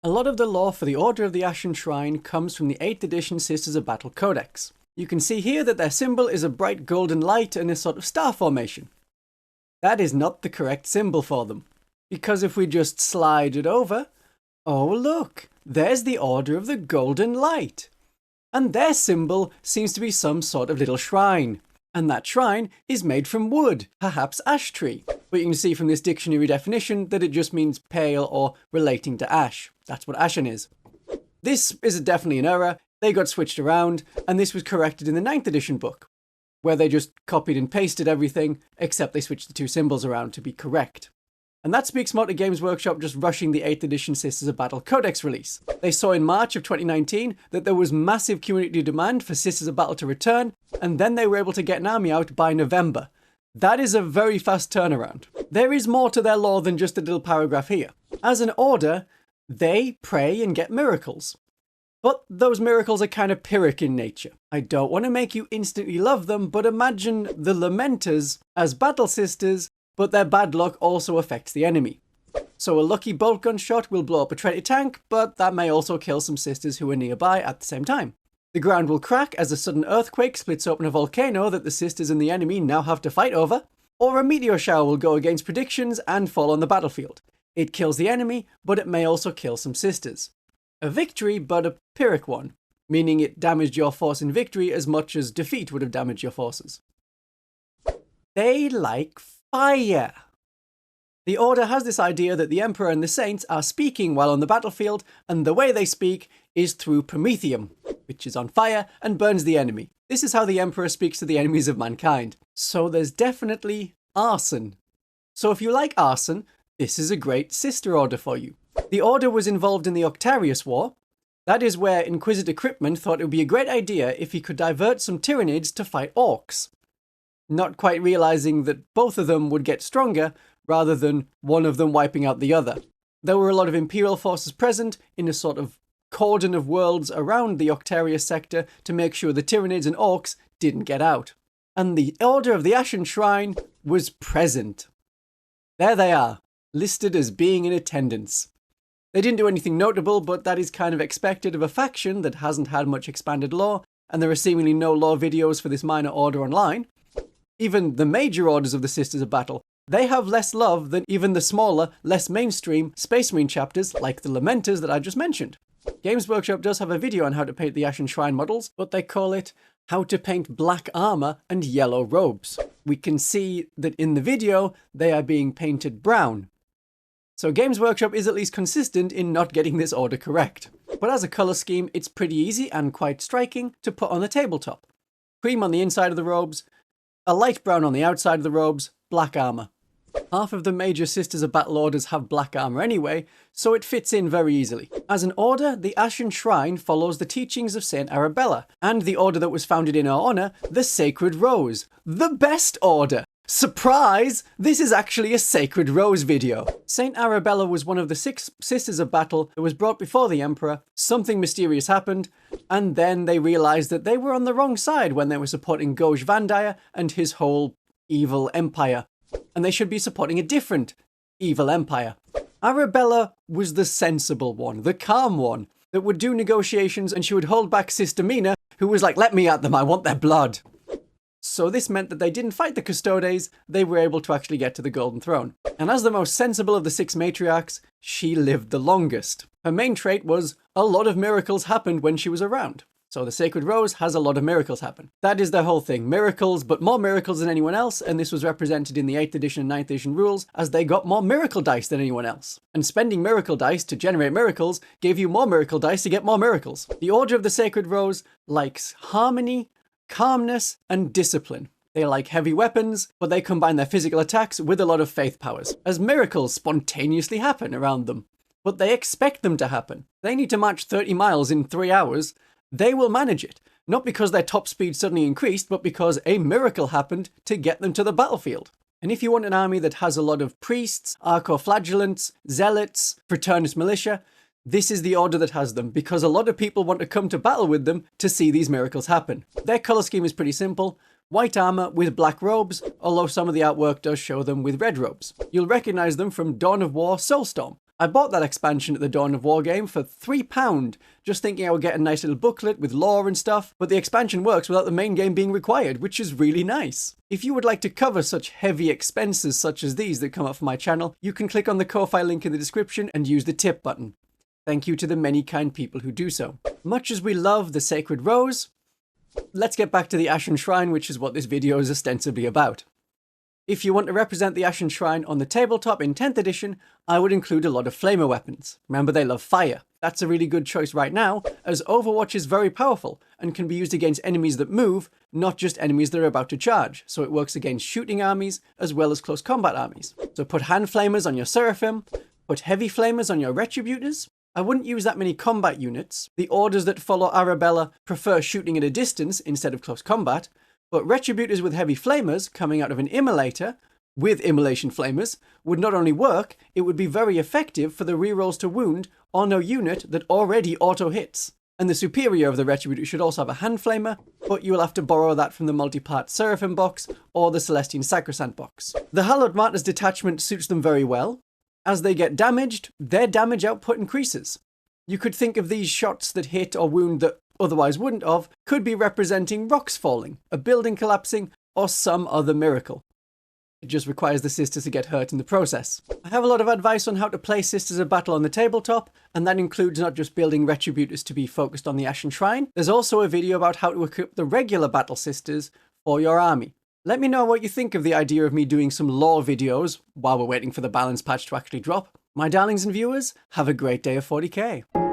A lot of the lore for the Order of the Ashen Shrine comes from the 8th edition Sisters of Battle codex. You can see here that their symbol is a bright golden light in a sort of star formation. That is not the correct symbol for them, because if we just slide it over, oh look, there's the Order of the Golden Light. And their symbol seems to be some sort of little shrine. And that shrine is made from wood, perhaps ash tree. But you can see from this dictionary definition that it just means pale or relating to ash. That's what ashen is. This is definitely an error. They got switched around, and this was corrected in the 9th edition book, where they just copied and pasted everything, except they switched the two symbols around to be correct. And that speaks more to Games Workshop just rushing the 8th edition Sisters of Battle Codex release. They saw in March of 2019 that there was massive community demand for Sisters of Battle to return, and then they were able to get an army out by November. That is a very fast turnaround. There is more to their lore than just a little paragraph here. As an order, they pray and get miracles. But those miracles are kind of Pyrrhic in nature. I don't want to make you instantly love them, but imagine the Lamentors as battle sisters, but their bad luck also affects the enemy. So a lucky bolt gun shot will blow up a Trinity tank, but that may also kill some sisters who are nearby at the same time. The ground will crack as a sudden earthquake splits open a volcano that the sisters and the enemy now have to fight over, or a meteor shower will go against predictions and fall on the battlefield. It kills the enemy, but it may also kill some sisters. A victory, but a Pyrrhic one, meaning it damaged your force in victory as much as defeat would have damaged your forces. They like fire. The Order has this idea that the Emperor and the Saints are speaking while on the battlefield, and the way they speak is through Promethium, which is on fire and burns the enemy. This is how the Emperor speaks to the enemies of mankind. So there's definitely arson. So if you like arson, this is a great sister order for you. The Order was involved in the Octarius War. That is where Inquisitor Cryptman thought it would be a great idea if he could divert some Tyranids to fight orcs, not quite realizing that both of them would get stronger rather than one of them wiping out the other. There were a lot of Imperial forces present in a sort of cordon of worlds around the Octarius sector to make sure the Tyranids and orcs didn't get out. And the Order of the Ashen Shrine was present. There they are, listed as being in attendance. They didn't do anything notable, but that is kind of expected of a faction that hasn't had much expanded lore, and there are seemingly no lore videos for this minor order online. Even the major orders of the Sisters of Battle, they have less love than even the smaller, less mainstream Space Marine chapters like the Lamentors that I just mentioned. Games Workshop does have a video on how to paint the Ashen Shrine models, but they call it How to Paint Black Armor and Yellow Robes. We can see that in the video, they are being painted brown. So Games Workshop is at least consistent in not getting this order correct. But as a colour scheme, it's pretty easy and quite striking to put on the tabletop. Cream on the inside of the robes, a light brown on the outside of the robes, black armour. Half of the major Sisters of Battle orders have black armour anyway, so it fits in very easily. As an order, the Ashen Shrine follows the teachings of Saint Arabella, and the order that was founded in her honour, the Sacred Rose. The best order! Surprise! This is actually a Sacred Rose video. Saint Arabella was one of the 6 Sisters of Battle that was brought before the Emperor. Something mysterious happened, and then they realised that they were on the wrong side when they were supporting Goj Vandaya and his whole evil empire. And they should be supporting a different evil empire. Arabella was the sensible one, the calm one, that would do negotiations, and she would hold back Sister Mina, who was like, let me at them, I want their blood. So this meant that they didn't fight the Custodes, they were able to actually get to the Golden Throne. And as the most sensible of the 6 matriarchs, she lived the longest. Her main trait was, a lot of miracles happened when she was around. So the Sacred Rose has a lot of miracles happen. That is their whole thing, miracles, but more miracles than anyone else, and this was represented in the 8th edition and 9th edition rules, as they got more miracle dice than anyone else. And spending miracle dice to generate miracles gave you more miracle dice to get more miracles. The Order of the Sacred Rose likes harmony, calmness, and discipline. They like heavy weapons, but they combine their physical attacks with a lot of faith powers, as miracles spontaneously happen around them. But they expect them to happen. They need to march 30 miles in 3 hours. They will manage it, not because their top speed suddenly increased, but because a miracle happened to get them to the battlefield. And if you want an army that has a lot of priests, archoflagellants, zealots, fraternus militia, this is the order that has them, because a lot of people want to come to battle with them to see these miracles happen. Their colour scheme is pretty simple. White armour with black robes, although some of the artwork does show them with red robes. You'll recognise them from Dawn of War Soulstorm. I bought that expansion at the Dawn of War game for £3, just thinking I would get a nice little booklet with lore and stuff, but the expansion works without the main game being required, which is really nice. If you would like to cover such heavy expenses such as these that come up for my channel, you can click on the Ko-Fi link in the description and use the tip button. Thank you to the many kind people who do so. Much as we love the Sacred Rose, let's get back to the Ashen Shrine, which is what this video is ostensibly about. If you want to represent the Ashen Shrine on the tabletop in 10th edition, I would include a lot of flamer weapons. Remember, they love fire. That's a really good choice right now, as Overwatch is very powerful and can be used against enemies that move, not just enemies that are about to charge, so it works against shooting armies as well as close combat armies. So put hand flamers on your Seraphim, put heavy flamers on your Retributors. I wouldn't use that many combat units. The orders that follow Arabella prefer shooting at a distance instead of close combat, but Retributors with heavy flamers coming out of an Immolator with Immolation flamers would not only work, it would be very effective for the rerolls to wound on a unit that already auto-hits. And the superior of the Retributor should also have a hand flamer, but you will have to borrow that from the multi-part Seraphim box or the Celestine Sacrosanct box. The Hallowed Martyrs detachment suits them very well. As they get damaged, their damage output increases. You could think of these shots that hit or wound that otherwise wouldn't have, could be representing rocks falling, a building collapsing, or some other miracle. It just requires the sisters to get hurt in the process. I have a lot of advice on how to play Sisters of Battle on the tabletop, and that includes not just building Retributors to be focused on the Ashen Shrine. There's also a video about how to equip the regular Battle Sisters for your army. Let me know what you think of the idea of me doing some lore videos while we're waiting for the balance patch to actually drop. My darlings and viewers, have a great day of 40k.